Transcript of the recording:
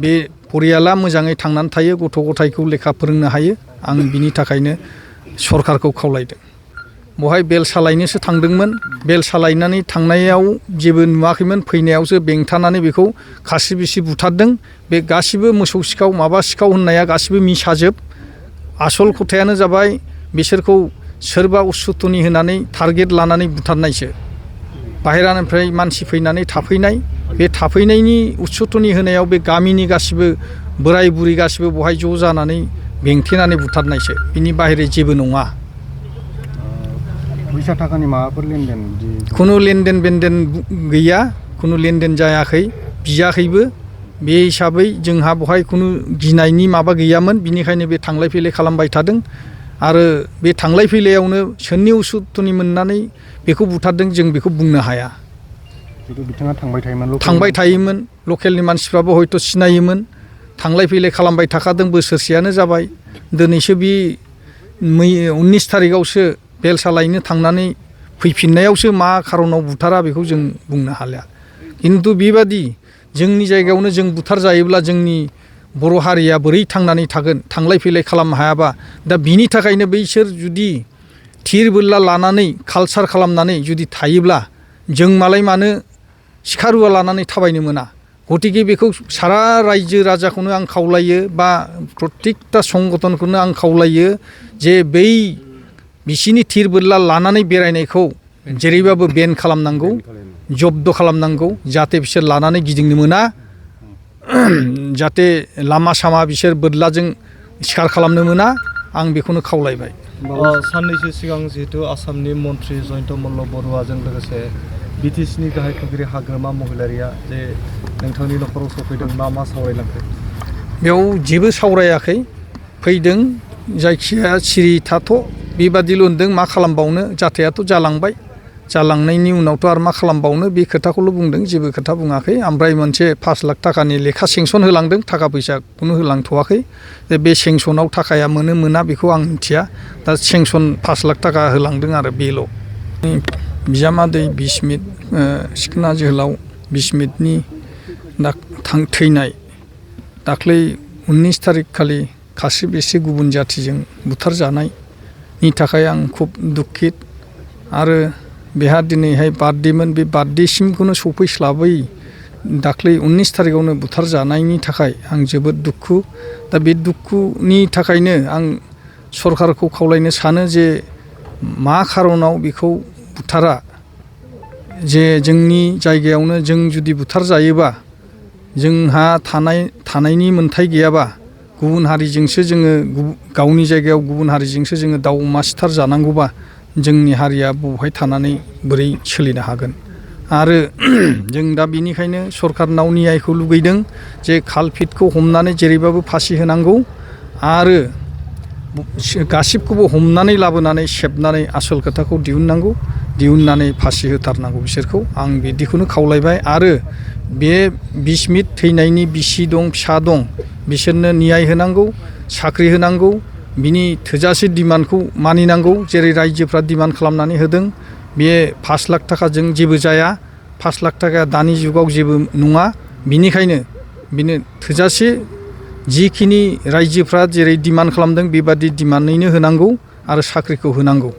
बे परियाला मोजाङै थांनानै थायो गथ' गथायखौ लेखा फोरोंनो हायो आं बिनि थाखायनो सरकारखौ खावलायदों बहाय बेल सालायनोसो थांदोंमोन बेल सालायनानै थांनायाव जेबो नुवाखैमोन फैनायावसो बेंथानानै बेखौ खासि बिसि बुथारदों बे गासिबो मोसौ सिखाव माबा सिखाव होननाया गासिबो मिसाजोब आसल खोथायानो जाबाय बिसोरखौ सोरबा उसुतनि होनानै टारगेट लानानै बुथारनायसो बाहेरानिफ्राय मानसि फैनानै थाफैनाय बे थाफैनायनि उसुतनि होनायाव बे गामिनि गासिबो बोराय बुरि गासिबो बहाय ज' जानानै बेंथेनानै बुथारनायसो बिनि बाहेरे जेबो नङा फैसा थाखानि माबाफोर लेनदेन खुनु लेनदेन बेनदेन गैया खुनु लेनदेन जायाखै बियाखैबो बे हिसाबै जोंहा बहाय खुनु गिनायनि माबा गैयामोन बिनिखायनो बे थांलाय फैलाय खालामबाय थादों आरो बे थांलाय फैलायावनो सोरनि उसुतनि मोननानै बेखौ बुथारदों जों बेखौ बुंनो हाया बिथाङा थांबाय थायोमोन लकेलनि मानसिफ्राबो हयथ' सिनायोमोन थांलाय फैलाय खालामबाय थाखादों बोसोरसेयानो जाबाय दिनैसो बे 19 थारिखआवसो बेल सालायनो थांनानै फैफिननायावसो मा खारनाव बुथारा बेखौ जों बुंनो हालिया खिन्थु बेबादि जोंनि जायगायावनो जों बुथार जायोब्ला जोंनि बर' हारिया बोरै थांनानै थागोन थांलाय फैलाय खालामनो हायाबा दा बिनि थाखायनो बैसोर जुदि थिर बोरला लानानै कालसार खालामनानै जुदि थायोब्ला जों मालाय मानो सिखा रुवा लानानै थाबायनो मोना गतिके बेखौ सारा रायजो राजाखौनो आं खावलायो बा प्रत्येकता संगठनखौनो आं खावलायो जे बै बिसिनि थिर बोरला लानानै बेरायनायखौ जेरैबाबो बेन खालामनांगौ जब्द खालामनांगौ जाहाथे बिसोर लानानै गिदिंनो मोना जाहाथे लामा सामा बिसोर बोरलाजों सिखार खालामनो मोना आं बेखौनो खावलायबाय साननैसो सिगां जिहेतु आसामनि मन्त्रि जयन्त मल्ल बरुवाजों लोगोसे बिटिसिनि गाहाय खुंगिरि हाग्रामा महिलारिया जे नोंथांनि न'खराव सफैदों मा सावरायलांखो बेयाव जेबो सावरायाखै फैदों जायखिया सिरि थाथ' बेबादिल' होनदों मा खालामबावनो जाथायाथ' जालांबाय जालांनायनि उनावथ' आरो मा खालामबावनो बे खोथाखौल' बुंदों जेबो खोथा बुङाखै ओमफ्राय मोनसे 5 लाख थाखानि लेखा सेंसन होलांदों थाखा फैसाखौनो होलांथ'वाखै जे बे सेंसनाव थाखाया मोना बेखौ आं मिथिया दा सेंसन 5 लाख थाखा होलांदों आरो बेल' बिजामादै बिस्मित सिखोना जोहोलाव बिस्मितनि थैनाय दाख्लै 19 थारिख खालि खासि बेसे गुबुन जाथिजों बुथारजानायनि थाखाय आं खुब दुखित आरो बेहा दिनैहाय बार्थडेमोन बे बार्थडेसिमखौनो सफैस्लाबै दाख्लै 19 थारिखआवनो बुथारजानायनि थाखाय आं जोबोद दुखु दा बे दुखुनि थाखायनो आं सरकारखौ खावलायनो सानो जे मा खारनाव बेखौ बुथारा जे जोंनि जायगायावनो जों जुदि बुथारजायोबा जोंहा थानायनि मोन्थाय गैयाबा गुबुन हारिजोंसो जोङो गावनि जायगायाव गुबुन हारिजोंसो जोङो दाउ अमा सिथार जानांगौबा जोंनि हारिया बहाय थानानै बोरै सोलिनो हागोन आरो जों दा बिनिखायनो सरकारनाव नियायखौ लुगैदों जे कालपिटखौ हमनानै जेरैबाबो फासि होनांगौ आरो गासिबखौबो हमनानै लाबोनानै सेबनानै आसल खोथाखौ दिहुननानै फासि होथारनांगौ बिसोरखौ आं बिदिखौनो खावलायबाय आरो बे बिस्मित थैनायनि बिसि दं फिसा दं बिसोरनो नियाय होनांगौ साख्रि होनांगौ बिनि थोजासे डिमान्डखौ मानिनांगौ जेरै रायजोफ्रा डिमान्ड खालामनानै होदों बे 5 लाख थाखाजों जेबो जाया 5 लाख थाखाया दानि जुगाव जेबो नङा बिनिखायनो बिनो थोजासे जिखिनि रायजोफ्रा जेरै डिमान्ड खालामदों बेबादि डिमान्डैनो होनांगौ आरो साख्रिखौ होनांगौ